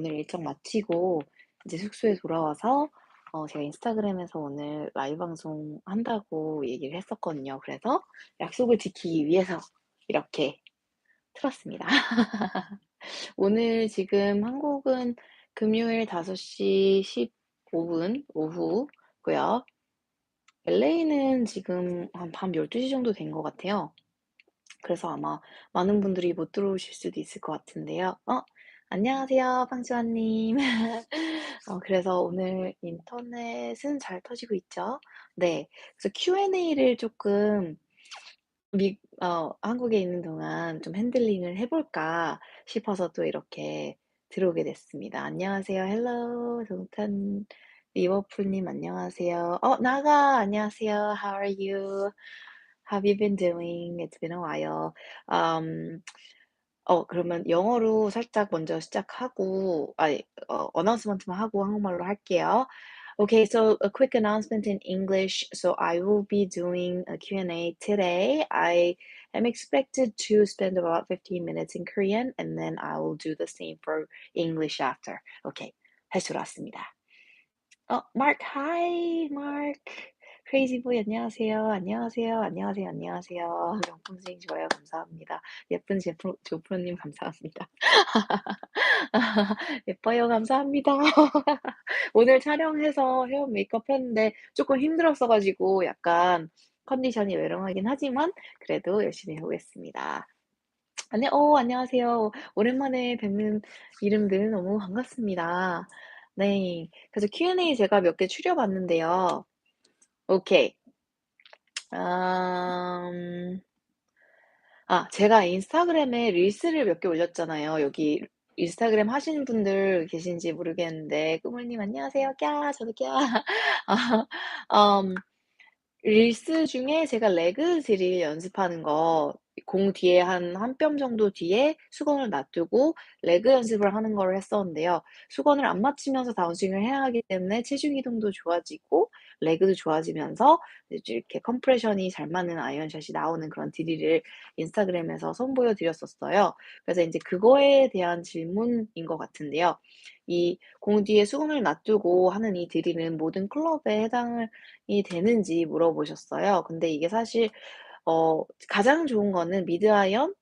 오늘 일정 마치고 이제 숙소에 돌아와서 제가 인스타그램에서 오늘 라이브 방송 한다고 얘기를 했었거든요. 그래서 약속을 지키기 위해서 이렇게 틀었습니다. 오늘 지금 한국은 금요일 5시 15분 오후고요. LA는 지금 한 밤 12시 정도 된 것 같아요. 그래서 아마 많은 분들이 못 들어오실 수도 있을 것 같은데요. 안녕하세요, 빵주환 님. 그래서 오늘 인터넷은 잘 터지고 있죠? 네. 그래서 Q&A를 쪼끔 한국에 있는 동안 좀 핸들링을 해 볼까 싶어서 또 이렇게 들어오게 됐습니다. 안녕하세요. 헬로 동탄 리버풀 님 안녕하세요. 나가 안녕하세요. How are you? How have you been doing? It's been a while. 음 그러면 영어로 살짝 먼저 시작하고 어나운스먼트만 하고 한국말로 할게요. Okay, so a quick announcement in English. So I will be doing a Q&A today. I am expected to spend about 15 minutes in Korean and then I will do the same for English after. Okay, 할 줄 알았습니다. Mark, hi, Mark. 크레이지 보이 안녕하세요. 안녕하세요. 안녕하세요. 안녕하세요. 명품스윙 좋아요. 감사합니다. 예쁜 조프로님 감사합니다. 예뻐요. 감사합니다. 오늘 촬영해서 헤어 메이크업 했는데 조금 힘들었어 가지고 약간 컨디션이 메롱하긴 하지만 그래도 열심히 해 보겠습니다. 안녕하세요. 오랜만에 뵙는 이름들 너무 반갑습니다. 네. 그래서 Q&A 제가 몇 개 추려 봤는데요. 오케이. 음. 제가 인스타그램에 릴스를 몇 개 올렸잖아요. 여기 인스타그램 하시는 분들 계신지 모르겠는데 꾸물님 안녕하세요. 저도 아 음 릴스 중에 제가 레그 드릴 연습하는 거 공 뒤에 한 뼘 정도 뒤에 수건을 놔두고 레그 연습을 하는 거를 했었는데요. 수건을 안 맞추면서 다운스윙을 해야 하기 때문에 체중 이동도 좋아지고 레그도 좋아지면서 이제 이렇게 컴프레션이 잘 맞는 아이언샷이 나오는 그런 드릴을 인스타그램에서 선보여 드렸었어요. 그래서 인제 그거에 대한 질문인 것 같은데요. 이 공 뒤에 수건을 놔두고 하는 이 드릴은 모든 클럽에 해당이 되는지 물어보셨어요. 근데 이게 사실 가장 좋은 거는 미드 아이언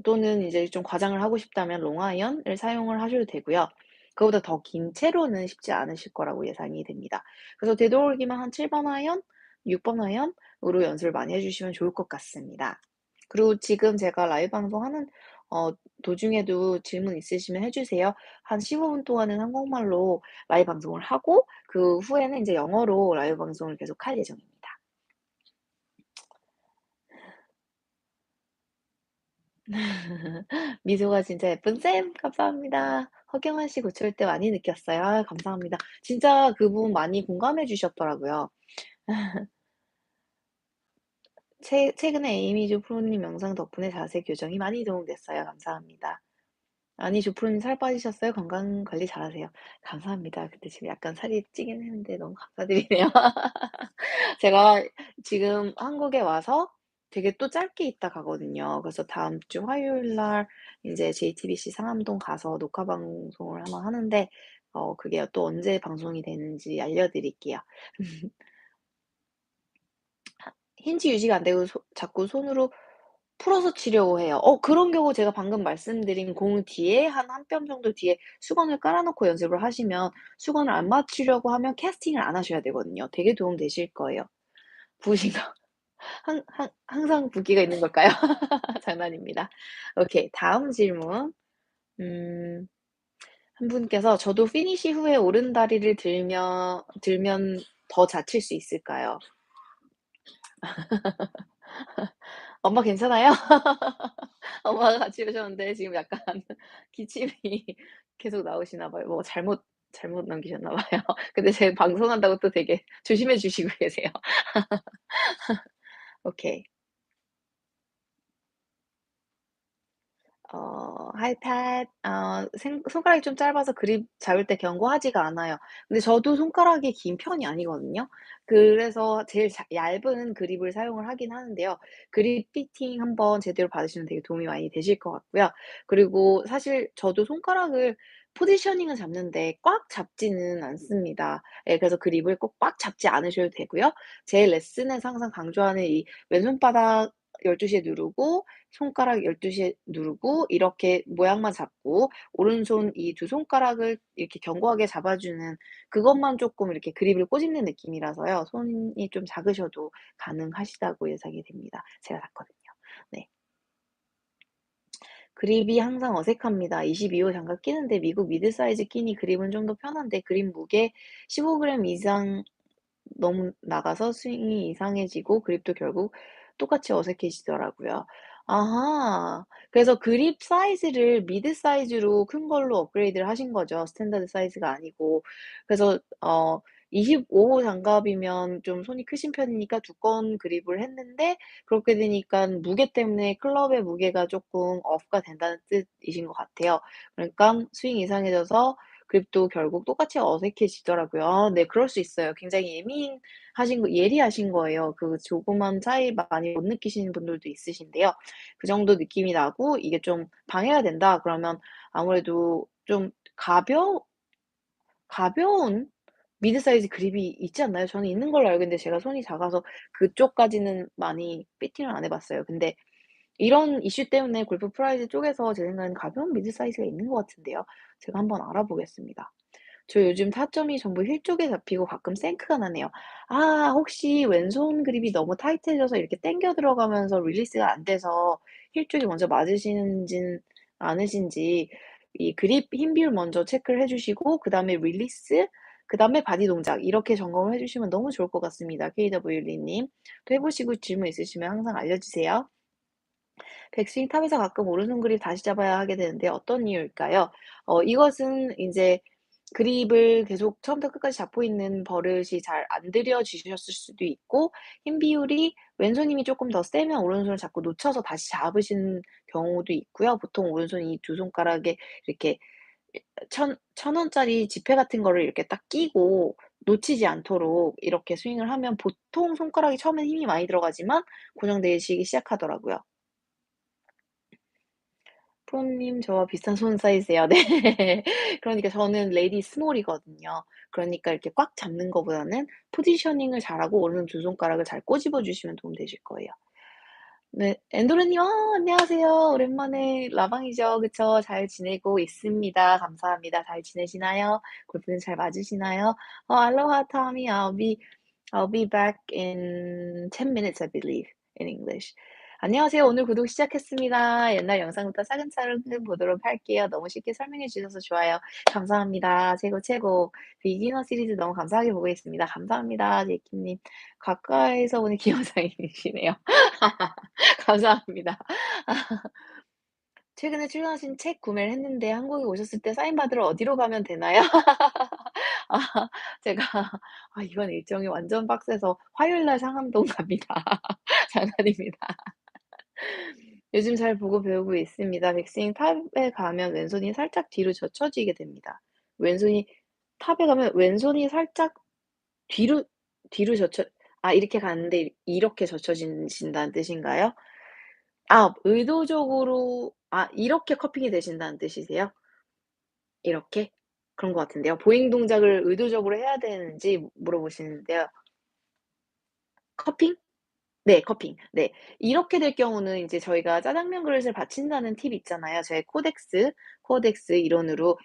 또는 이제 좀 과장을 하고 싶다면 롱 아이언을 사용을 하셔도 되고요. 그거보다 더 긴 채로는 쉽지 않으실 거라고 예상이 됩니다. 그래서 되도록이면 한 7번 아이언, 6번 아이언으로 연습을 많이 해 주시면 좋을 것 같습니다. 그리고 지금 제가 라이브 방송하는 어 도중에도 질문 있으시면 해 주세요. 한 15분 동안은 한국말로 라이브 방송을 하고 그 후에는 인제 영어로 라이브 방송을 계속할 예정입니다. 미소가 진짜 예쁜 쌤 감사합니다. 허경환 씨 고쳐올 때 많이 느꼈어요. 감사합니다. 진짜 그분 많이 공감해 주셨더라고요. 최근에 에이미 조 프로님 영상 덕분에 자세 교정이 많이 도움됐어요. 감사합니다. 아니 조 프로님 살 빠지셨어요? 건강 관리 잘하세요. 감사합니다. 근데 지금 약간 살이 찌긴 했는데 너무 감사드리네요. 제가 지금 한국에 와서 되게 또 짧게 있다 가거든요. 그래서 다음 주 화요일 날 인제 JTBC 상암동 가서 녹화 방송을 하나 하는데 그게 또 언제 방송이 되는지 알려드릴게요. 힌지 유지가 안 되고 자꾸 손으로 풀어서 치려고 해요. 그런 경우 제가 방금 말씀드린 공 뒤에 한 뼘 정도 뒤에 수건을 깔아 놓고 연습을 하시면 수건을 안 맞추려고 하면 캐스팅을 안 하셔야 되거든요. 되게 도움 되실 거예요. 부으신가 항상 붓기가 있는 걸까요? 장난입니다. 오케이. 다음 질문. 음 한 분께서 "저도 피니시 후에 오른다리를 들면 더 다칠 수 있을까요?" 엄마 괜찮아요? 엄마가 같이 오셨는데 지금 약간 기침이 계속 나오시나 봐요. 뭐 잘못 남기셨나 봐요. 근데 제가 방송한다고 또 되게 조심해 주시고 계세요. 오케이. Hi Pat. 생 손가락이 좀 짧아서 그립 잡을 때 견고하지가 않아요. 근데 저도 손가락이 긴 편이 아니거든요. 그래서 제일 얇은 그립을 사용을 하긴 하는데요. 그립 피팅 한번 제대로 받으시면 되게 도움이 많이 되실 것 같고요. 그리고 사실 저도 손가락을 포지셔닝은 잡는데 꽉 잡지는 않습니다. 예, 그래서 그립을 꼭 꽉 잡지 않으셔도 되고요. 제 레슨에서 항상 강조하는 이 왼손바닥 12 시에 누르고 손가락 12 시에 누르고 이렇게 모양만 잡고 오른손 이 두 손가락을 이렇게 견고하게 잡아주는 그것만 쪼끔 이렇게 그립을 꼬집는 느낌이라서요. 손이 좀 작으셔도 가능하시다고 예상이 됩니다. 제가 샀거든요. 네. 그립이 항상 어색합니다. 22호 장갑 끼는데 미국 미드 사이즈 끼니 그립은 좀 더 편한데 그립 무게 15g 이상 너무 나가서 스윙이 이상해지고 그립도 결국 똑같이 어색해지더라고요. 아하. 그래서 그립 사이즈를 미드 사이즈로 큰 걸로 업그레이드를 하신 거죠. 스탠다드 사이즈가 아니고. 그래서 25호 장갑이면 좀 손이 크신 편이니까 두꺼운 그립을 했는데 그렇게 되니깐 무게 때문에 클럽의 무게가 쪼끔 업가 된다는 뜻이신 것 같아요. 그러니깐 스윙이 이상해져서 그립도 결국 똑같이 어색해지더라고요. 아, 네, 그럴 수 있어요. 굉장히 예리하신 거예요. 그 조그만 차이 많이 못 느끼시는 분들도 있으신데요. 그 정도 느낌이 나고 이게 좀 방해가 된다 그러면 아무래도 좀 가벼운 미드 사이즈 그립이 있지 않나요? 저는 있는 걸로 알고 있는데 제가 손이 작아서 그쪽까지는 많이 피팅을 안 해 봤어요. 근데 이런 이슈 때문에 골프 프라이즈 쪽에서 제 생각에는 가벼운 미드 사이즈가 있는 것 같은데요. 제가 한번 알아보겠습니다. 저 요즘 타점이 전부 힐 쪽에 잡히고 가끔 생크가 나네요. 아, 혹시 왼손 그립이 너무 타이트해져서 이렇게 당겨 들어가면서 릴리스가 안 돼서 힐 쪽이 먼저 맞으시는진 않으신지 이 그립 힘 비율 먼저 체크를 해 주시고 그다음에 릴리스 그다음에 바디 동작 이렇게 점검을 해 주시면 너무 좋을 것 같습니다. KW리 님. 또 해 보시고 질문 있으시면 항상 알려 주세요. 백스윙 탑에서 가끔 오른손 그립 다시 잡아야 하게 되는데 어떤 이유일까요? 이것은 인제 그립을 계속 처음부터 끝까지 잡고 있는 버릇이 잘 안 들여지셨을 수도 있고 힘 비율이 왼손 힘이 쪼끔 더 세면 오른손을 자꾸 놓쳐서 다시 잡으시는 경우도 있고요. 보통 오른손 이 두 손가락에 이렇게 천 원짜리 지폐 같은 거를 이렇게 딱 끼고 놓치지 않도록 이렇게 스윙을 하면 보통 손가락이 처음엔 힘이 많이 들어가지만 고정되시기 시작하더라고요. 프로님 저와 비슷한 손 사이즈예요. 네. 그러니까 저는 레디 스몰이거든요. 그러니까 이렇게 꽉 잡는 거보다는 포지셔닝을 잘하고 오른 두 손가락을 잘 꼬집어 주시면 도움 되실 거예요. 네. 엔도르님 안녕하세요. 오랜만에 라방이죠. 그쵸? 잘 지내고 있습니다. 감사합니다. 잘 지내시나요? 골프는 잘 맞으시나요? Aloha Tommy. I'll be back in 10 minutes, I believe, in English. 안녕하세요. 오늘 구독 시작했습니다. 옛날 영상부터 차근차근 보도록 할게요. 너무 쉽게 설명해 주셔서 좋아요. 감사합니다. 최고, 최고. 비기너 시리즈 너무 감사하게 보고 있습니다. 감사합니다, 제이키님. 가까이서 보는 기여상이시네요. 감사합니다. 최근에 출간하신 책 구매를 했는데 한국에 오셨을 때 사인 받으러 어디로 가면 되나요? 아, 제가 이번 일정이 완전 빡세서 화요일 날 상암동 갑니다. 장난입니다. 요즘 잘 보고 배우고 있습니다. 백스윙 탑에 가면 왼손이 살짝 뒤로 젖혀지게 됩니다. 왼손이 탑에 가면 왼손이 살짝 뒤로 뒤로 젖혀 이렇게 가는데 이렇게 젖혀진다는 뜻인가요? 의도적으로 이렇게 커핑이 되신다는 뜻이세요? 이렇게? 그런 것 같은데요. 보행 동작을 의도적으로 해야 되는지 물어보시는데요. 커핑? 네, 커핑. 네. 이렇게 될 경우는 인제 저희가 짜장면 그릇을 받친다는 팁 있잖아요. 제 코덱스 이론으로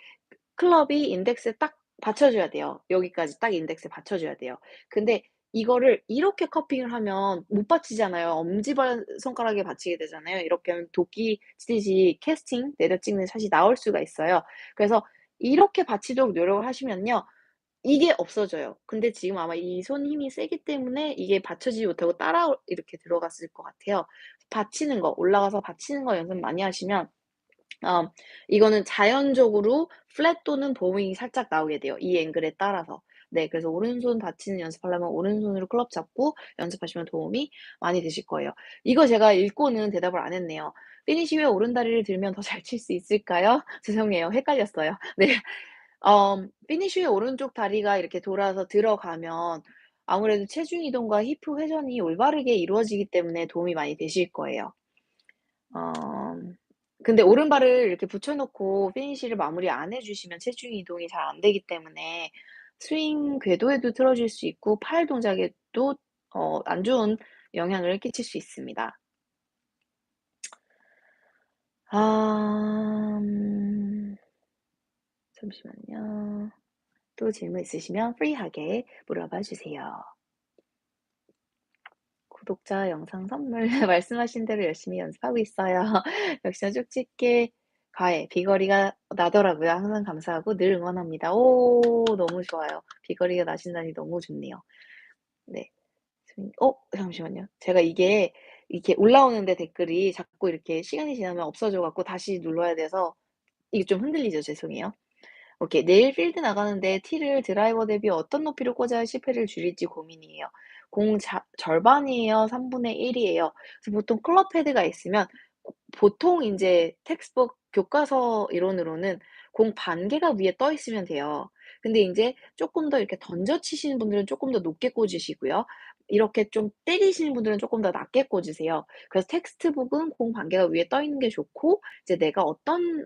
클럽이 인덱스에 딱 받쳐줘야 돼요. 여기까지 딱 인덱스에 받쳐줘야 돼요. 근데 이거를 이렇게 커핑을 하면 못 받치잖아요. 엄지발손가락에 받치게 되잖아요. 이렇게 하면 도끼 치듯이 캐스팅 내려 찍는 샷이 나올 수가 있어요. 그래서 이렇게 받치도록 노력을 하시면요. 이게 없어져요. 근데 지금 아마 이 손 힘이 세기 때문에 이게 받쳐지지 못하고 이렇게 들어갔을 것 같아요. 받치는 거, 올라가서 받치는 거 연습 많이 하시면 어 이거는 자연적으로 플랫 또는 보윙이 살짝 나오게 돼요, 이 앵글에 따라서. 네, 그래서 오른손 받치는 연습하려면 오른손으로 클럽 잡고 연습하시면 도움이 많이 되실 거예요. 이거 제가 읽고는 대답을 안 했네요. 피니시 후에 오른다리를 들면 더 잘 칠 수 있을까요? 죄송해요. 헷갈렸어요. 네. 피니쉬 후에 오른쪽 다리가 이렇게 돌아서 들어가면 아무래도 체중 이동과 히프 회전이 올바르게 이루어지기 때문에 도움이 많이 되실 거예요. 어 근데 오른발을 이렇게 붙여 놓고 피니시를 마무리 안 해 주시면 체중 이동이 잘 안 되기 때문에 스윙 궤도에도 틀어질 수 있고 팔 동작에도 안 좋은 영향을 끼칠 수 있습니다. 아 잠시만요. 또 질문 있으시면 프리하게 물어봐 주세요. 구독자 영상 선물 말씀하신 대로 열심히 연습하고 있어요. 역시나 쭉찍게 과외 비거리가 나더라고요. 항상 감사하고 늘 응원합니다. 오 너무 좋아요. 비거리가 나신다니 너무 좋네요. 네. 잠시만요. 제가 이게 올라오는데 댓글이 자꾸 이렇게 시간이 지나면 없어져 갖고 다시 눌러야 돼서 이게 좀 흔들리죠. 죄송해요. 오케이. 내일 필드 나가는데 티를 드라이버 대비 어떤 높이로 꽂아야 실패를 줄일지 고민이에요. 공 절반이에요? 3분의 1 이에요? 그래서 보통 클럽 헤드가 있으면 보통 인제 텍스트북 교과서 이론으로는 공 반 개가 위에 떠 있으면 돼요. 근데 인제 쪼끔 더 이렇게 던져 치시는 분들은 쪼끔 더 높게 꽂으시고요. 이렇게 좀 때리시는 분들은 쪼끔 더 낮게 꽂으세요. 그래서 텍스트북은 공 반 개가 위에 떠 있는 게 좋고 이제 내가 어떤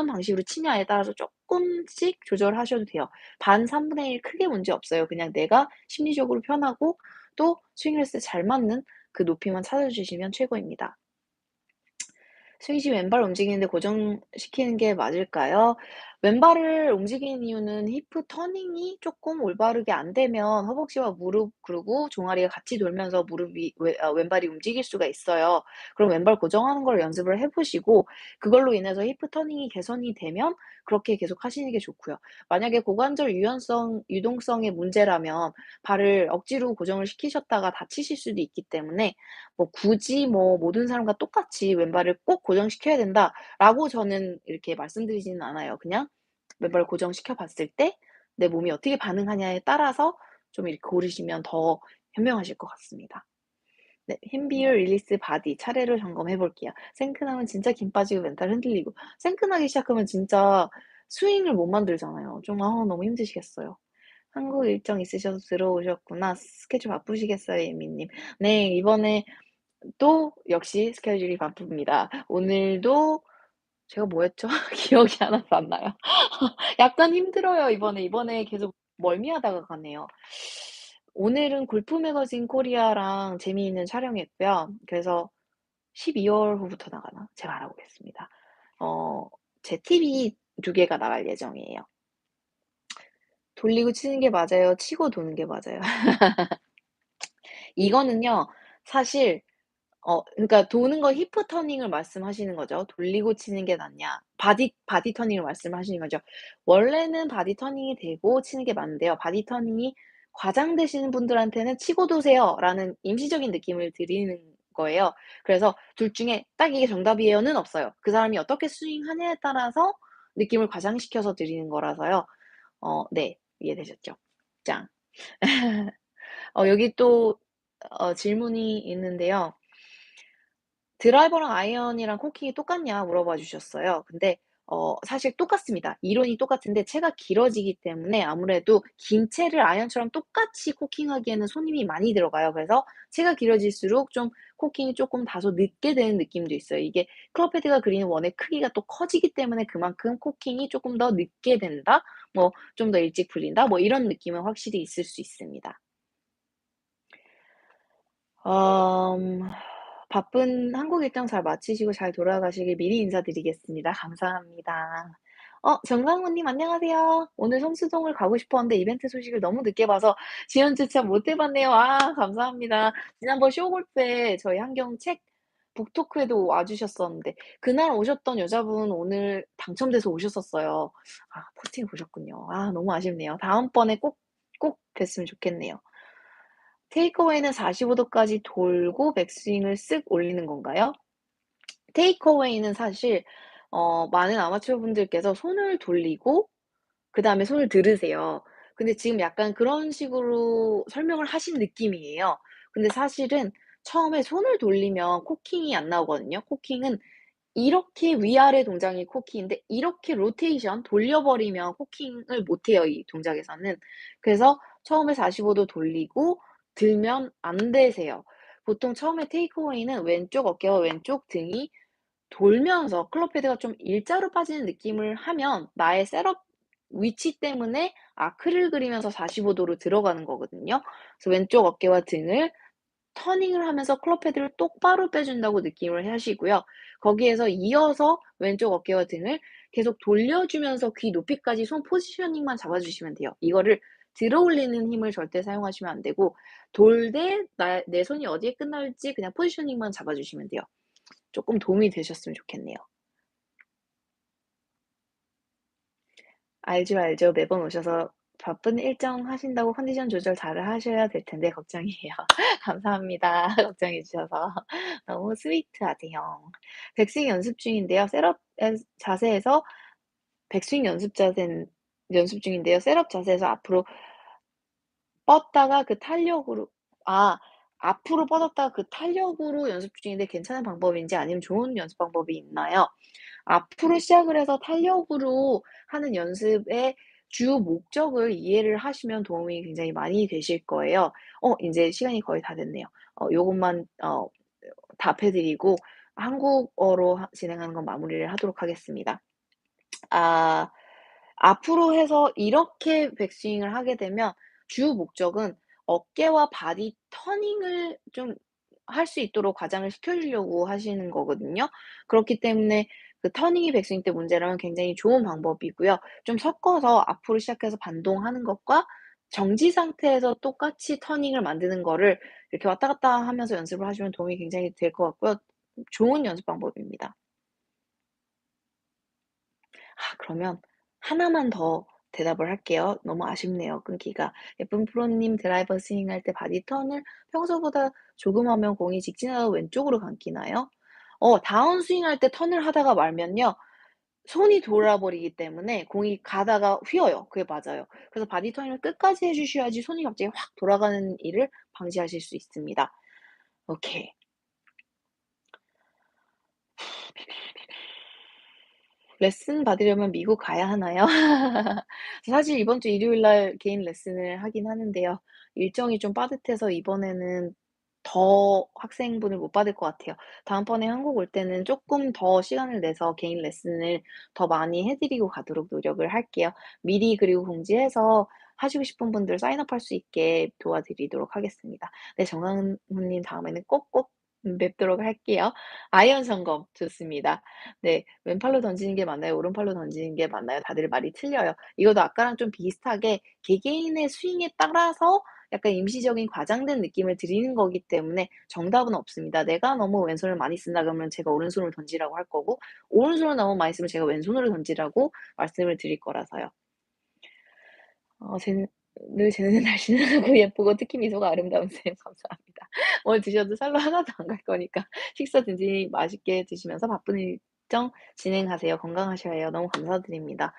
방식으로 치냐에 따라서 쪼끔씩 조절하셔도 돼요. 반 3분의 1 크게 문제 없어요. 그냥 내가 심리적으로 편하고 또 스윙 레슨에 잘 맞는 그 높이만 찾아주시면 최고입니다. 스윙 시 왼발 움직이는데 고정시키는 게 맞을까요? 왼발을 움직이는 이유는 히프 터닝이 쪼끔 올바르게 안 되면 허벅지와 무릎 그리고 종아리가 같이 돌면서 무릎이 왼발이 움직일 수가 있어요. 그럼 왼발 고정하는 걸 연습을 해 보시고 그걸로 인해서 히프 터닝이 개선이 되면 그렇게 계속 하시는 게 좋고요. 만약에 고관절 유동성의 문제라면 발을 억지로 고정을 시키셨다가 다치실 수도 있기 때문에 굳이 모든 사람과 똑같이 "왼발을 꼭 고정시켜야 된다."라고 저는 이렇게 말씀드리지는 않아요. 그냥 왼발을 고정시켜 봤을 때 내 몸이 어떻게 반응하냐에 따라서 좀 이렇게 고르시면 더 현명하실 것 같습니다. 네. 힘 비율, 릴리스, 바디 차례로 점검해 볼게요. 생크나면 진짜 김 빠지고 멘탈 흔들리고 생크나기 시작하면 진짜 스윙을 못 만들잖아요. 좀 너무 힘드시겠어요. 한국 일정 있으셔서 들어오셨구나. 스케줄 바쁘시겠어요, 예미님. 네. 이번에 또 역시 스케줄이 바쁩니다. 오늘도 제가 뭐 했죠? 기억이 하나도 안 나요. 약간 힘들어요, 이번에. 이번에 계속 멀미하다가 가네요. 오늘은 골프 매거진 코리아랑 재미있는 촬영했고요. 그래서 12월 후부터 나가나? 제가 알아보겠습니다. 어 제 팁이 2개가 나갈 예정이에요. 돌리고 치는 게 맞아요? 치고 도는 게 맞아요? 이거는요. 사실 그러니까 도는 거 히프 터닝을 말씀하시는 거죠. 돌리고 치는 게 낫냐. 바디 터닝을 말씀하시는 거죠. 원래는 바디 터닝이 되고 치는 게 맞는데요. 바디 터닝이 과장되시는 분들한테는 "치고 도세요."라는 임시적인 느낌을 드리는 거예요. 그래서 둘 중에 딱 이게 정답이에요는 없어요. 그 사람이 어떻게 스윙하냐에 따라서 느낌을 과장시켜서 드리는 거라서요. 네. 이해되셨죠? 짱. 여기 또 질문이 있는데요. 드라이버랑 아이언이랑 코킹이 똑같냐 물어봐 주셨어요. 근데 사실 똑같습니다. 이론이 똑같은데 채가 길어지기 때문에 아무래도 긴 채를 아이언처럼 똑같이 코킹하기에는 손 힘이 많이 들어가요. 그래서 채가 길어질수록 좀 코킹이 쪼끔 다소 늦게 되는 느낌도 있어요. 이게 클럽 헤드가 그리는 원의 크기가 또 커지기 때문에 그만큼 코킹이 쪼끔 더 늦게 된다, 좀 더 일찍 풀린다, 이런 느낌은 확실히 있을 수 있습니다. 음. 바쁜 한국 일정 잘 마치시고 잘 돌아가시길 미리 인사드리겠습니다. 감사합니다. 정상훈님 안녕하세요. 오늘 성수동을 가고 싶었는데 이벤트 소식을 너무 늦게 봐서 지연 주차 못 해 봤네요. 감사합니다. 지난번 쇼골프에 저희 한경 책 북토크에도 와 주셨었는데 그날 오셨던 여자분 오늘 당첨돼서 오셨었어요. 포스팅 보셨군요. 너무 아쉽네요. 다음번에 꼭 뵀으면 좋겠네요. 테이크어웨이는 45 도까지 돌고 백스윙을 쓱 올리는 건가요? 테이크어웨이는 사실 많은 아마추어 분들께서 손을 돌리고 그다음에 손을 들으세요. 근데 지금 약간 그런 식으로 설명을 하신 느낌이에요. 근데 사실은 처음에 손을 돌리면 코킹이 안 나오거든요. 코킹은 이렇게 위아래 동작이 코킹인데 이렇게 로테이션 돌려 버리면 코킹을 못 해요, 이 동작에서는. 그래서 처음에 45도 돌리고 들면 안 되세요. 보통 처음에 테이크어웨이는 왼쪽 어깨와 왼쪽 등이 돌면서 클럽 헤드가 좀 일자로 빠지는 느낌을 하면 나의 셋업 위치 때문에 아크를 그리면서 45 도로 들어가는 거거든요. 그래서 왼쪽 어깨와 등을 터닝을 하면서 클럽 헤드를 똑바로 빼준다고 느낌을 하시고요. 거기에서 이어서 왼쪽 어깨와 등을 계속 돌려주면서 귀 높이까지 손 포지셔닝만 잡아주시면 돼요. 이거를 들어 올리는 힘을 절대 사용하시면 안 되고 돌되 내 손이 어디에 끝날지 그냥 포지셔닝만 잡아주시면 돼요. 조금 도움이 되셨으면 좋겠네요. 알죠, 알죠. 매번 오셔서 바쁜 일정 하신다고 컨디션 조절 잘 하셔야 될 텐데 걱정이에요. 감사합니다. 걱정해 주셔서. 너무 스위트하세요. 백스윙 연습 중인데요. 자세에서 백스윙 연습 중인데요. 셋업 자세에서 앞으로 뻗다가 그 탄력으로 아 앞으로 뻗었다가 그 탄력으로 연습 중인데 괜찮은 방법인지 아니면 좋은 연습 방법이 있나요? 앞으로 시작을 해서 탄력으로 하는 연습의 주 목적을 이해를 하시면 도움이 굉장히 많이 되실 거예요. 인제 시간이 거의 다 됐네요. 요것만 답해 드리고 한국어로 진행하는 건 마무리를 하도록 하겠습니다. 아 앞으로 해서 이렇게 백스윙을 하게 되면 주 목적은 어깨와 바디 터닝을 좀 할 수 있도록 과장을 시켜 주려고 하시는 거거든요. 그렇기 때문에 그 터닝이 백스윙 때 문제라면 굉장히 좋은 방법이고요. 좀 섞어서 앞으로 시작해서 반동하는 것과 정지 상태에서 똑같이 터닝을 만드는 거를 이렇게 왔다 갔다 하면서 연습을 하시면 도움이 굉장히 될 것 같고요. 좋은 연습 방법입니다. 그러면 하나만 더 대답을 할게요. 너무 아쉽네요, 끊기가. 예쁜 프로님 드라이버 스윙할 때 바디 턴을 평소보다 조금 하면 공이 직진하다 왼쪽으로 감기나요? 다운 스윙할 때 턴을 하다가 말면요. 손이 돌아버리기 때문에 공이 가다가 휘어요. 그게 맞아요. 그래서 바디 터닝을 끝까지 해 주셔야지 손이 갑자기 확 돌아가는 일을 방지하실 수 있습니다. 오케이. 레슨 받으려면 미국 가야 하나요? 사실 이번 주 일요일 날 개인 레슨을 하긴 하는데요. 일정이 좀 빠듯해서 이번에는 더 학생분을 못 받을 것 같아요. 다음번에 한국 올 때는 쪼끔 더 시간을 내서 개인 레슨을 더 많이 해 드리고 가도록 노력을 할게요. 미리 그리고 공지해서 하시고 싶은 분들 사인업할 수 있게 도와드리도록 하겠습니다. 네, 정강훈 님 다음에는 꼭꼭 뵙도록 할게요. 아이언 점검 좋습니다. 네. 왼팔로 던지는 게 맞나요? 오른팔로 던지는 게 맞나요? 다들 말이 틀려요. 이것도 아까랑 좀 비슷하게 개개인의 스윙에 따라서 약간 임시적인 과장된 느낌을 드리는 거기 때문에 정답은 없습니다. 내가 너무 왼손을 많이 쓴다 그러면 제가 오른손으로 던지라고 할 거고 오른손을 너무 많이 쓰면 제가 왼손으로 던지라고 말씀을 드릴 거라서요. 쟤는 늘 쟤는 날씬하고 예쁘고 특히 미소가 아름다운 쌤 감사합니다. 뭘 드셔도 살로 하나도 안 갈 거니까 식사 든든히 맛있게 드시면서 바쁜 일정 진행하세요. 건강하셔야 해요. 너무 감사드립니다.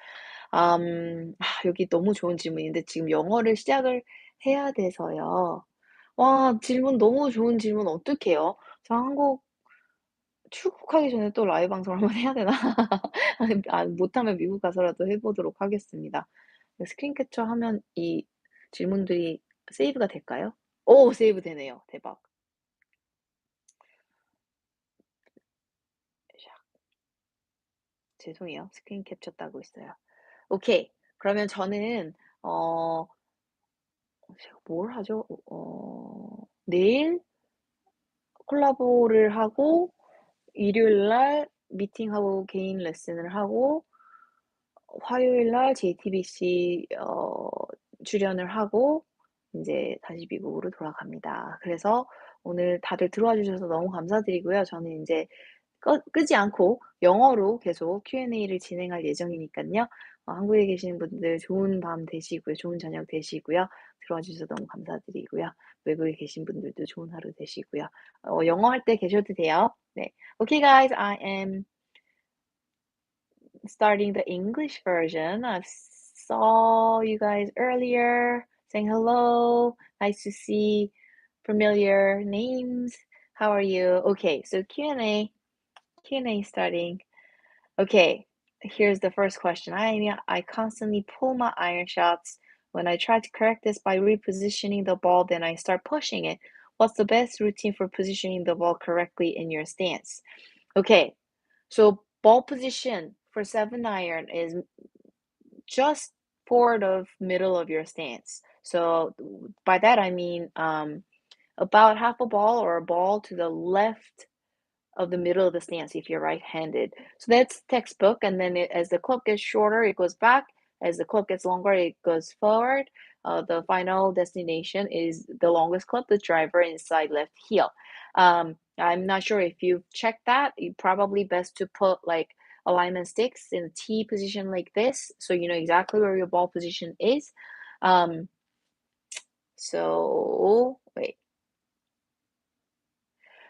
여기 너무 좋은 질문인데 지금 영어를 시작을 해야 돼서요. 와 질문 너무 좋은 질문 어떡해요? 저 한국 출국하기 전에 또 라이브 방송을 한번 해야 되나? 아니 못하면 미국 가서라도 해 보도록 하겠습니다. 스크린 캡처하면 이 질문들이 세이브가 될까요? 오 세이브 되네요. 대박. 죄송해요. 스크린 캡처 따고 있어요. 오케이. 그러면 저는 어 제가 뭘 하죠? 내일 콜라보를 하고 일요일 날 미팅하고 개인 레슨을 하고 화요일 날 JTBC 출연을 하고 인제 다시 미국으로 돌아갑니다. 그래서 오늘 다들 들어와 주셔서 너무 감사드리고요. 저는 인제 끄지 않고 영어로 계속 Q&A를 진행할 예정이니깐요. 한국에 계시는 분들 좋은 밤 되시고요. 좋은 저녁 되시고요. 들어와 주셔서 너무 감사드리고요. 외국에 계신 분들도 좋은 하루 되시고요. 영어 할 때 계셔도 돼요. 네. Okay guys, I am starting the English version. I saw you guys earlier saying hello. Nice to see familiar names. How are you? Okay, so Q&A starting. Okay, here's the first question. I constantly pull my iron shots. When I try to correct this by repositioning the ball, then I start pushing it. What's the best routine for positioning the ball correctly in your stance? Okay, So ball position for 7-iron is just forward of middle of your stance. So by that I mean about half a ball or a ball to the left of the middle of the stance if you're right-handed. So that's textbook, and then as the club gets shorter, it goes back. As the club gets longer, it goes forward. The final destination is the longest club, the driver inside left heel. I'm not sure if you've checked that. You probably best to put like alignment sticks in a T position like this, so you know exactly where your ball position is. Um, so wait.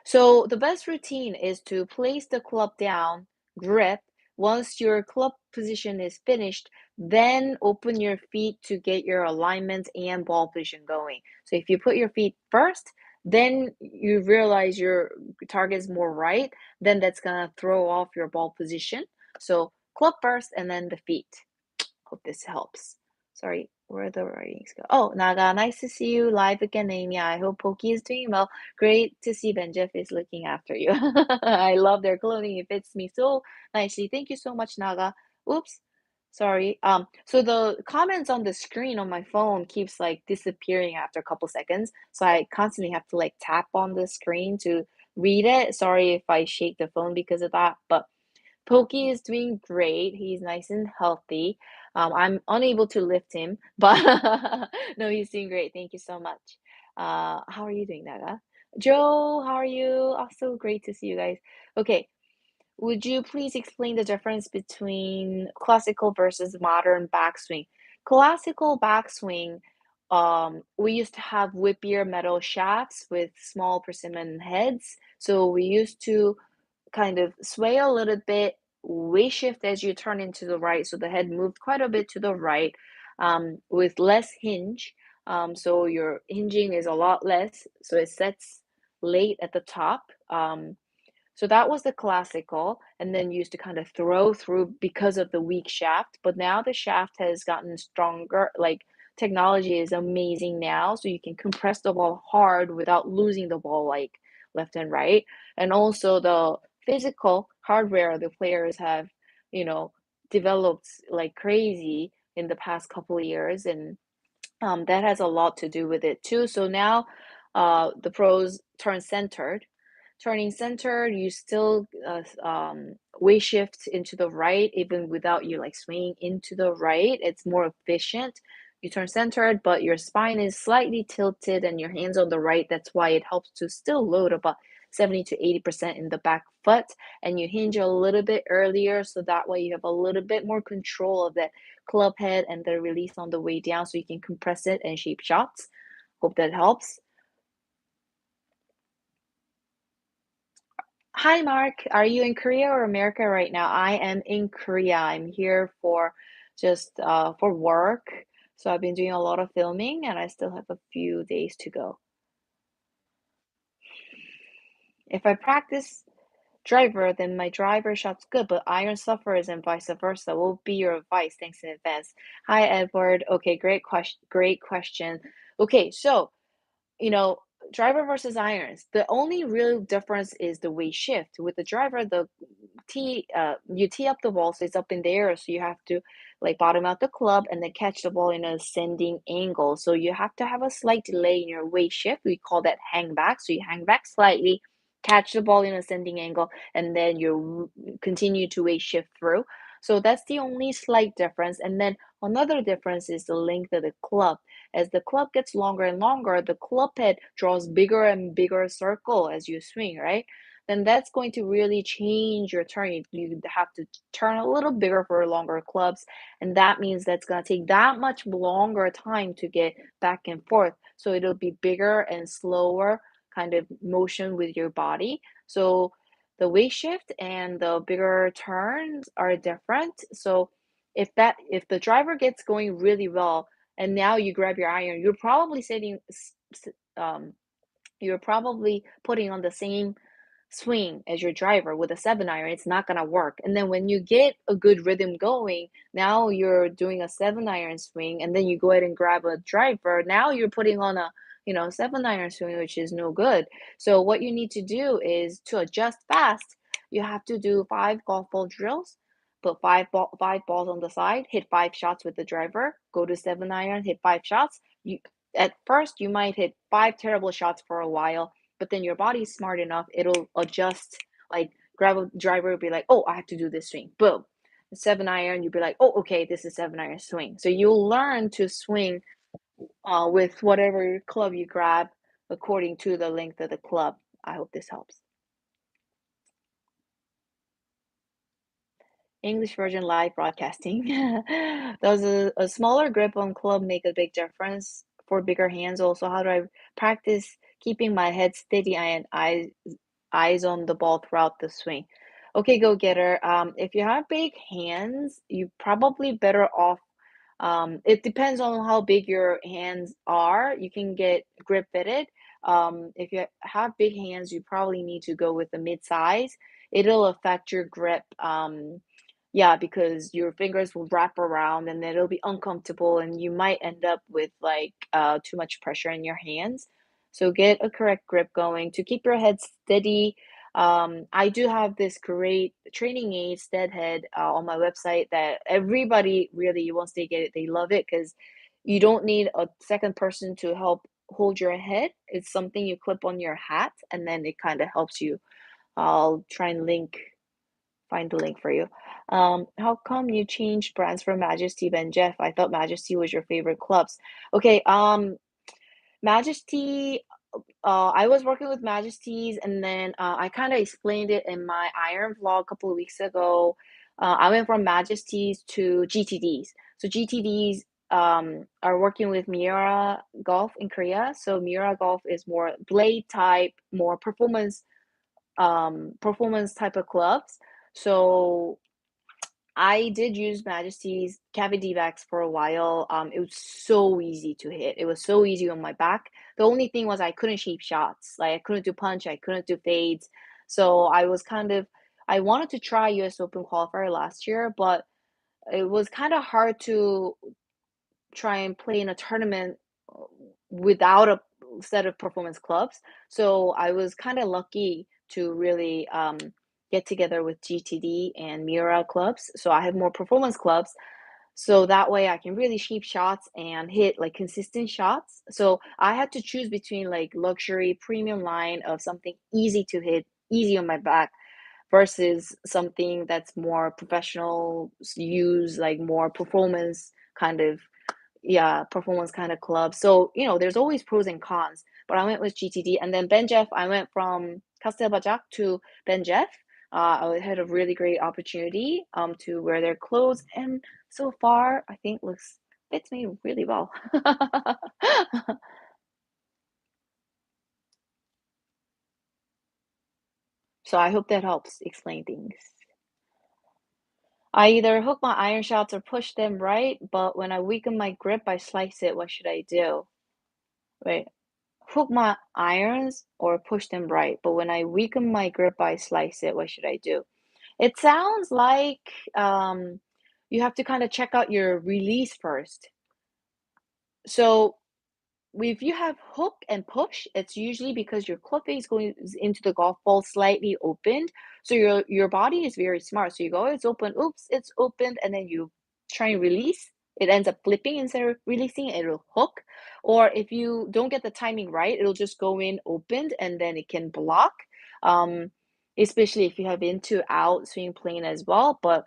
So the best routine is to place the club down, grip. Once your club position is finished, then open your feet to get your alignment and ball position going. So if you put your feet first, then you realize your target is more right, then that's gonna throw off your ball position. So club first and then the feet. Hope this helps. Sorry, where the writings go? Oh, Naga, nice to see you live again, Amy. I hope Pokey is doing well. Great to see Benjef is looking after you. I love their clothing. It fits me so nicely. Thank you so much, Naga. Oops. Sorry. So the comments on the screen on my phone keeps like disappearing after a couple seconds. So I constantly have to like tap on the screen to read it. Sorry if I shake the phone because of that, but Pokey is doing great. He's nice and healthy. I'm unable to lift him, but no, he's doing great. Thank you so much. How are you doing, Naga? Joe, how are you? Also great to see you guys. Okay, would you please explain the difference between classical versus modern backswing? Classical backswing, we used to have whippier metal shafts with small persimmon heads. So we used to kind of sway a little bit, way shift as you turn into the right. So the head moved quite a bit to the right with less hinge. So your hinging is a lot less. So it sets late at the top. So that was the classical, and then used to kind of throw through because of the weak shaft. But now the shaft has gotten stronger. Like technology is amazing now, so you can compress the ball hard without losing the ball like left and right. And also the physical hardware the players have, you know, developed like crazy in the past couple of years, and that has a lot to do with it too. So now the pros turn centered. Turning centered, you still way shift into the right, even without you like swinging into the right. It's more efficient. You turn centered, but your spine is slightly tilted and your hands on the right. That's why it helps to still load about 70 to 80% in the back foot. And you hinge a little bit earlier, so that way you have a little bit more control of that club head and the release on the way down so you can compress it and shape shots. Hope that helps. Hi, Mark. Are you in Korea or America right now? I am in Korea. I'm here for just for work. So I've been doing a lot of filming and I still have a few days to go. If I practice driver, then my driver shot's good, but iron suffers and vice versa. What would be your advice? Thanks in advance. Hi, Edward. Okay, great question. Great question. Okay, so you know, driver versus irons. The only real difference is the weight shift. With the driver, you tee up the ball, so it's up in the air, so you have to like bottom out the club and then catch the ball in an ascending angle. So you have to have a slight delay in your weight shift. We call that hang back. So you hang back slightly, catch the ball in ascending angle, and then you continue to weight shift through. So that's the only slight difference. And then another difference is the length of the club. As the club gets longer and longer, the club head draws bigger and bigger circle as you swing, right? Then that's going to really change your turn. You have to turn a little bigger for longer clubs, and that means that's going to take that much longer time to get back and forth. So it'll be bigger and slower kind of motion with your body. So the weight shift and the bigger turns are different. So if the driver gets going really well, and now you grab your iron, um, you're probably putting on the same swing as your driver with a 7-iron. It's not gonna work. And then when you get a good rhythm going, now you're doing a 7-iron swing, and then you go ahead and grab a driver. Now you're putting on a 7-iron swing, which is no good. So what you need to do is to adjust fast. you have to do 5 golf ball drills, put 5 balls on the side, hit 5 shots with the driver, go to 7 iron, hit 5 shots. You At first you might hit 5 terrible shots for a while, but then your body's smart enough, it'll adjust, like grab a driver, be like, "Oh, I have to do this swing." Boom. 7 iron, you'll be like, "Oh, okay, this is 7 iron swing." So you'll learn to swing with whatever club you grab according to the length of the club. I hope this helps. English version live broadcasting. Does a smaller grip on club make a big difference for bigger hands? Also, how do I practice keeping my head steady and eyes on the ball throughout the swing? Okay, go getter. If you have big hands, you probably better off. It depends on how big your hands are. You can get grip fitted. If you have big hands, you probably need to go with a mid size. It'll affect your grip. Yeah, because your fingers will wrap around and then it'll be uncomfortable and you might end up with like too much pressure in your hands. So get a correct grip going to keep your head steady. I do have this great training aid, Steadhead, on my website that everybody really, once they get it, they love it because you don't need a second person to help hold your head. It's something you clip on your hat and then it kind of helps you. I'll try and find the link for you. How come you changed brands from Majesty Ben Jeff? I thought Majesty was your favorite clubs. Okay, Majesty, I was working with Majesties and then I kind of explained it in my Iron vlog a couple of weeks ago. I went from Majesties to GTDs. So GTDs are working with Miura Golf in Korea. So Miura Golf is more blade type, more performance type of clubs. So I did use Majesty's cavity backs for a while. It was so easy to hit. It was so easy on my back. The only thing was I couldn't shape shots. Like I couldn't do punch, I couldn't do fades. So I wanted to try US Open qualifier last year, but it was kind of hard to try and play in a tournament uh, without a set of performance clubs. So I was kind of lucky to really get together with GTD and Miura clubs. So I have more performance clubs. So that way I can really shape shots and hit like consistent shots. So I had to choose between like luxury premium line of something easy to hit, easy on my back versus something that's more professional use, like more performance kind of club. So, there's always pros and cons, but I went with GTD and then Ben Jeff, I went from Castelbajac to Ben Jeff. I had a really great opportunity to wear their clothes and so far I think looks fits me really well. So I hope that helps explain things. I either hook my iron shots or push them right, but when I weaken my grip, I slice it. What should I do? Wait. Hook my irons or push them right, but when I weaken my grip, I slice it. What should I do? It sounds like you have to kind of check out your release first. So if you have hook and push, it's usually because your club face goes into the golf ball slightly opened. So your body is very smart. So you go, it's open, oops, it's opened, and then you try and release. It ends up flipping instead of releasing, it'll hook. Or if you don't get the timing right, it'll just go in opened and then it can block. Um, Especially if you have into out swing plane as well. But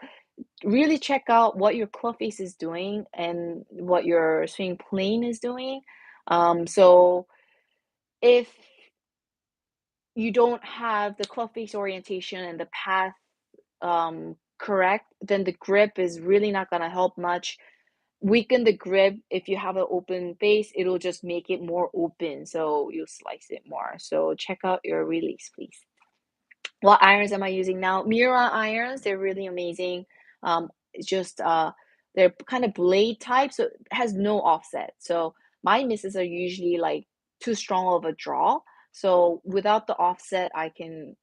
really check out what your club face is doing and what your swing plane is doing. So if you don't have the club face orientation and the path correct, then the grip is really not gonna help much. Weaken the grip if you have an open base, it'll just make it more open, so you slice it more. So check out your release, please. What irons am I using now? Miura irons, they're really amazing. It's just they're kind of blade type, so it has no offset. So my misses are usually like too strong of a draw. So without the offset, I can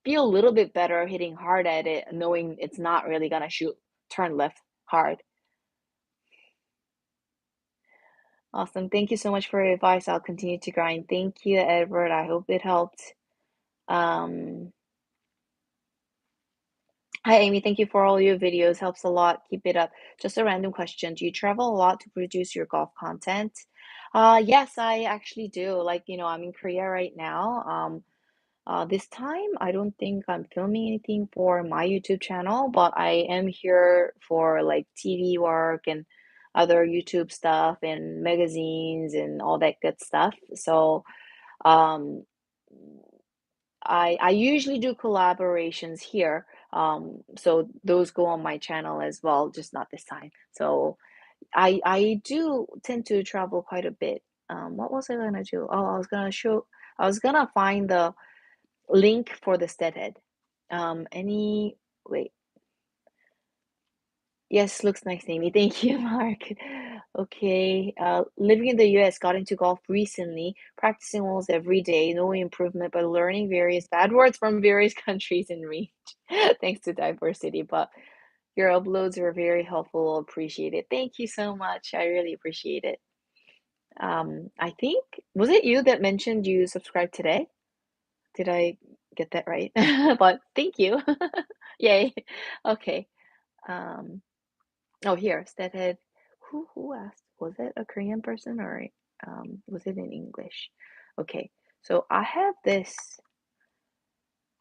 feel a little bit better hitting hard at it, knowing it's not really gonna shoot turn left hard. Awesome. Thank you so much for your advice. I'll continue to grind. Thank you, Edward. I hope it helped. Um, Hi, Amy. Thank you for all your videos. Helps a lot. Keep it up. Just a random question. Do you travel a lot to produce your golf content? Yes, I actually do. Like, I'm in Korea right now. This time, I don't think I'm filming anything for my YouTube channel, but I am here for like TV work and other YouTube stuff and magazines and all that good stuff. So, um, I usually do collaborations here. So those go on my channel as well, just not this time. So I do tend to travel quite a bit. What was I gonna do? Oh, I was gonna find the link for the steadhead. Any wait. Yes, looks nice, Amy. Thank you, Mark. Okay. Living in the US, got into golf recently, practicing holes every day, no improvement, but learning various bad words from various countries and reach. Thanks to diversity. But your uploads were very helpful. Appreciate it. Thank you so much. I really appreciate it. I think, was it you that mentioned you subscribed today? Did I get that right? But thank you. Yay. Okay. Um, Oh, here, Steadhead. Who asked? Was it a Korean person or was it in English? Okay, so I have this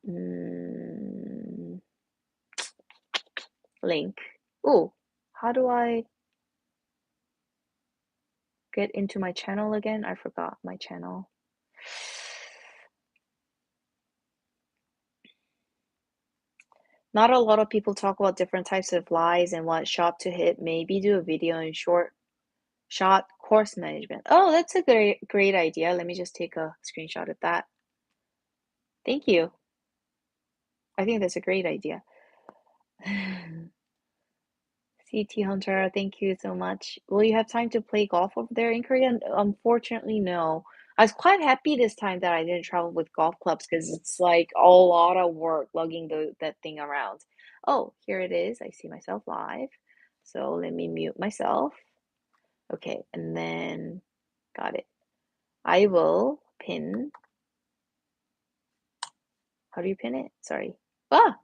mm, link. Oh, how do I get into my channel again? I forgot my channel. Not a lot of people talk about different types of lies and what shot to hit. Maybe do a video in short shot course management. Oh, that's a great idea. Let me just take a screenshot of that. Thank you. I think that's a great idea. CT Hunter, thank you so much. Will you have time to play golf over there in Korea? Unfortunately, no. I was quite happy this time that I didn't travel with golf clubs because it's like a lot of work lugging that thing around. Oh, here it is. I see myself live. So let me mute myself. Okay, and then got it. I will pin. How do you pin it? Sorry. Ah,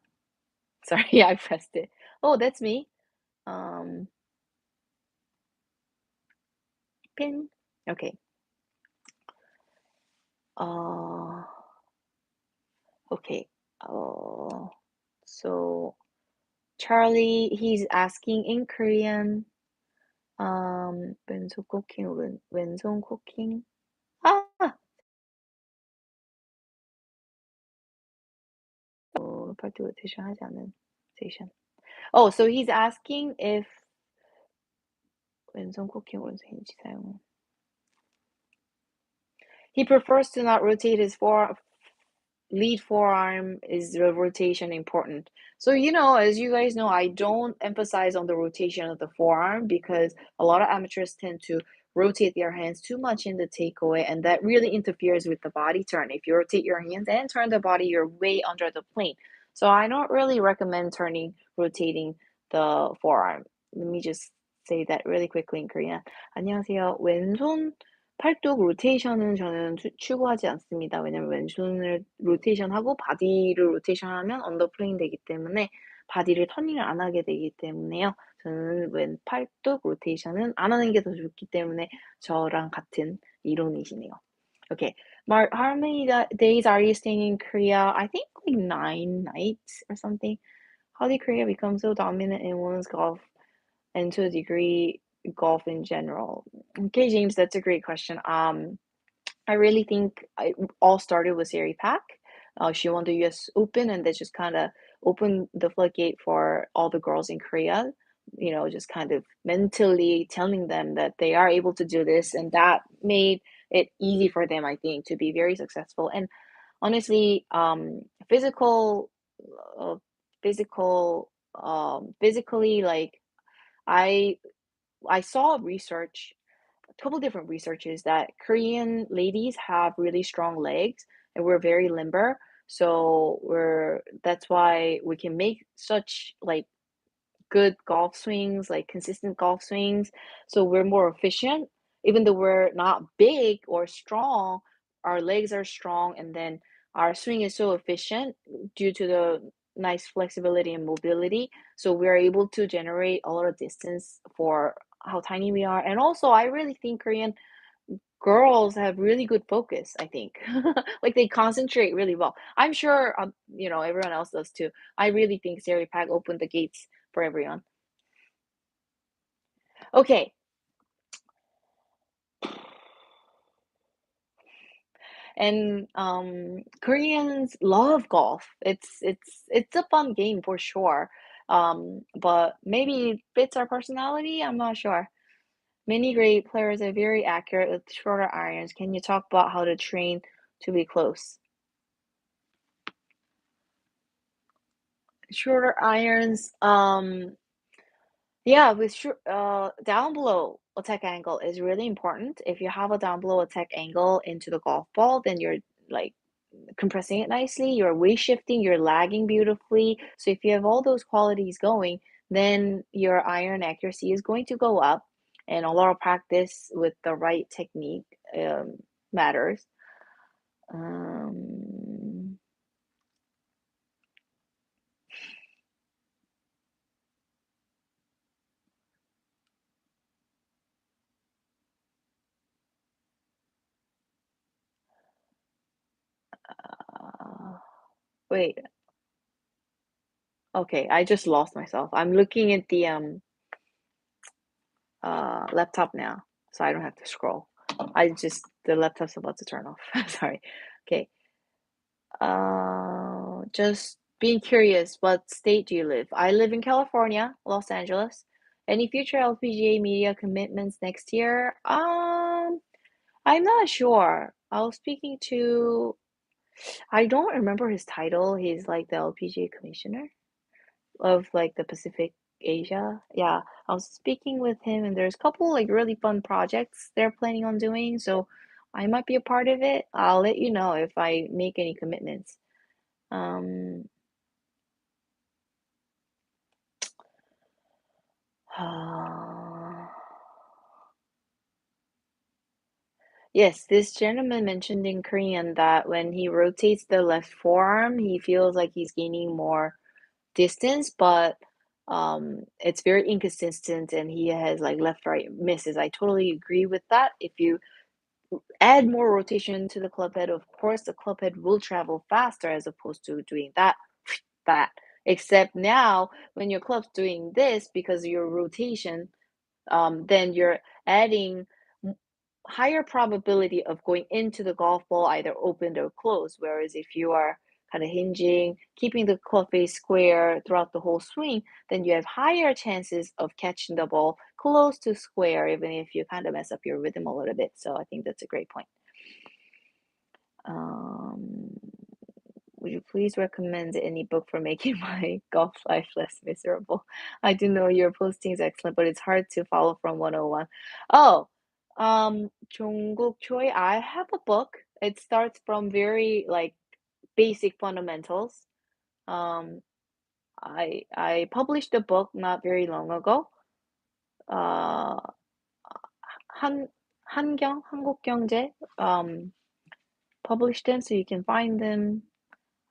sorry, I pressed it. Oh, that's me. Um, pin. Okay. Uh, okay. Uh, so Charlie, he's asking in Korean, 왼손 코킹, 왼손 코킹. 아! 팔뚝 로테이션 하지 않은 로테이션. Oh, so he's asking if 왼손 코킹, 오른손 힌지 사용. He prefers to not rotate his lead forearm is the rotation important. So, as you guys know, I don't emphasize on the rotation of the forearm because a lot of amateurs tend to rotate their hands too much in the takeaway, and that really interferes with the body turn. If you rotate your hands and turn the body, you're way under the plane. So I don't really recommend rotating the forearm. Let me just say that really quickly in Korean. 안녕하세요. 왼손 팔뚝 로테이션은 저는 추구하지 않습니다. 왜냐면 왼손을 로테이션하고 바디를 로테이션하면 언더플레인 되기 때문에 바디를 터닝을 안 하게 되기 때문에요. 저는 왼 팔뚝 로테이션은 안 하는 게 더 좋기 때문에 저랑 같은 이론이시네요. Okay. Mark, how many days are you staying in Korea? I think like 9 nights or something. How did Korea become so dominant in women's golf and to a degree golf in general? Okay, James, that's a great question. I really think it all started with Sari Pak. She won the U.S. Open, and that just kind of opened the floodgate for all the girls in Korea. Just kind of mentally telling them that they are able to do this, and that made it easy for them, I think, to be very successful. And honestly, uh, physically, like I I saw research, a couple different researches that Korean ladies have really strong legs and we're very limber. So that's why we can make such like good golf swings, like consistent golf swings. So we're more efficient, even though we're not big or strong, our legs are strong and then our swing is so efficient due to the nice flexibility and mobility. So we're able to generate a lot of distance for how tiny we are. And also, I really think Korean girls have really good focus, I think. Like they concentrate really well. I'm sure, everyone else does too. I really think Seri Pack opened the gates for everyone. Okay. And Koreans love golf. It's a fun game for sure. But maybe it fits our personality. I'm not sure. Many great players are very accurate with shorter irons. Can you talk about how to train to be close? Shorter irons. Yeah, down below attack angle is really important. If you have a down below attack angle into the golf ball, then you're like compressing it nicely, you're weight shifting, you're lagging beautifully. So if you have all those qualities going, then your iron accuracy is going to go up, and a lot of practice with the right technique matters. Um, uh, Wait, okay, I just lost myself. I'm looking at the laptop now, so I don't have to scroll. The laptop's about to turn off. Sorry. Okay. Just being curious, what state do you live? I live in California, Los Angeles. Any future LPGA media commitments next year? I'm not sure. I was speaking to, I don't remember his title. He's like the LPGA commissioner of like the Pacific Asia. Yeah, I was speaking with him, and there's a couple like really fun projects they're planning on doing. So I might be a part of it. I'll let you know if I make any commitments. Um, yes, this gentleman mentioned in Korean that when he rotates the left forearm, he feels like he's gaining more distance, but it's very inconsistent and he has like left right misses. I totally agree with that. If you add more rotation to the club head, of course, the club head will travel faster as opposed to doing that. Except now, when your club's doing this because of your rotation, then you're adding higher probability of going into the golf ball either opened or closed. Whereas if you are kind of hinging, keeping the club face square throughout the whole swing, then you have higher chances of catching the ball close to square, even if you kind of mess up your rhythm a little bit. So I think that's a great point. Um, would you please recommend any book for making my golf life less miserable? I do know your posting is excellent, but it's hard to follow from 101. Oh, Jungkook Choi, I have a book. It starts from very like basic fundamentals. Um, I published a book not very long ago. Uh, 한 한국경제 published them, so you can find them.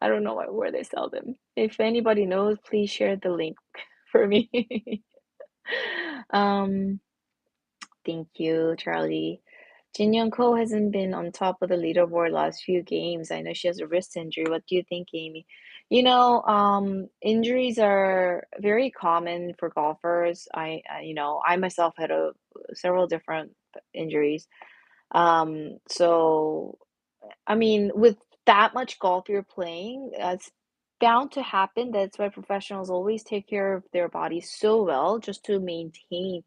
I don't know where they sell them. If anybody knows, please share the link for me. Um, thank you, Charlie. Jin Young Ko hasn't been on top of the leaderboard last few games. I know she has a wrist injury. What do you think, Amy? Injuries are very common for golfers. I myself had several different injuries. So I mean, with that much golf you're playing, it's bound to happen. That's why professionals always take care of their bodies so well just to maintain.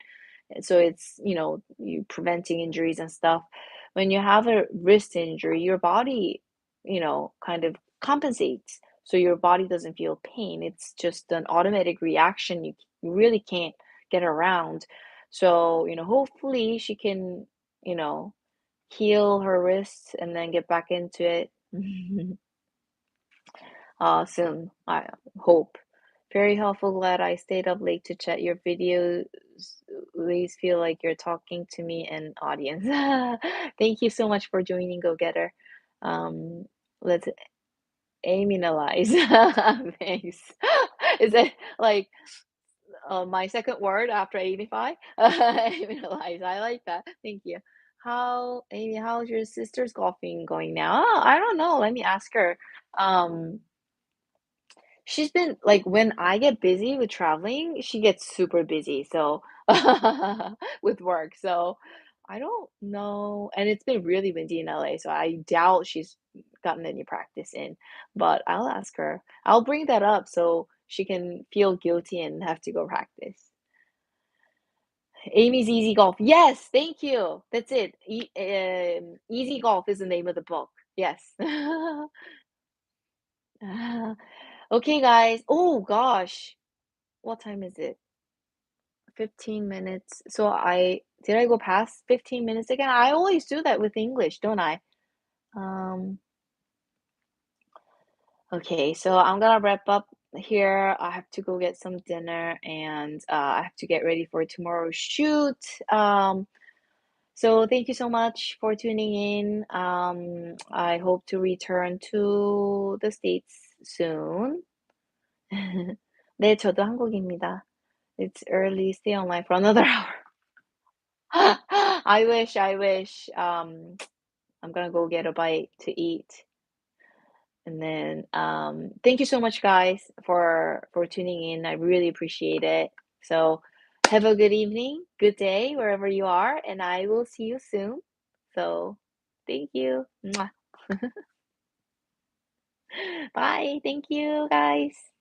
So it's, you preventing injuries and stuff. When you have a wrist injury, your body, kind of compensates. So your body doesn't feel pain. It's just an automatic reaction you really can't get around. So, hopefully she can, you know, heal her wrists and then get back into it soon. I hope. Very helpful. Glad I stayed up late to chat your videos. Always feel like you're talking to me and audience. Thank you so much for joining Go Getter. Um, let's Aimee Thanks. Is it like my second word after 85? Aimee I like that. Thank you. Amy, how's your sister's golfing going now? Oh, I don't know. Let me ask her. Um, she's been like when I get busy with traveling, she gets super busy. So with work. So I don't know. And it's been really windy in LA, so I doubt she's gotten any practice in. But I'll ask her. I'll bring that up so she can feel guilty and have to go practice. Amy's Easy Golf. Yes, thank you. That's it. Easy Golf is the name of the book. Yes. Okay, guys. Oh gosh. What time is it? 15 minutes. So I did I go past 15 minutes again? I always do that with English, don't I? Um, okay, so I'm gonna wrap up here. I have to go get some dinner and I have to get ready for tomorrow's shoot. So thank you so much for tuning in. I hope to return to the States soon. 네, 저도 한국입니다. It's early. Stay online for another hour. I wish, I wish. I'm gonna go get a bite to eat. And then thank you so much guys for tuning in. I really appreciate it. So have a good evening, good day wherever you are, and I will see you soon. So thank you. Mwah. Bye. Thank you guys.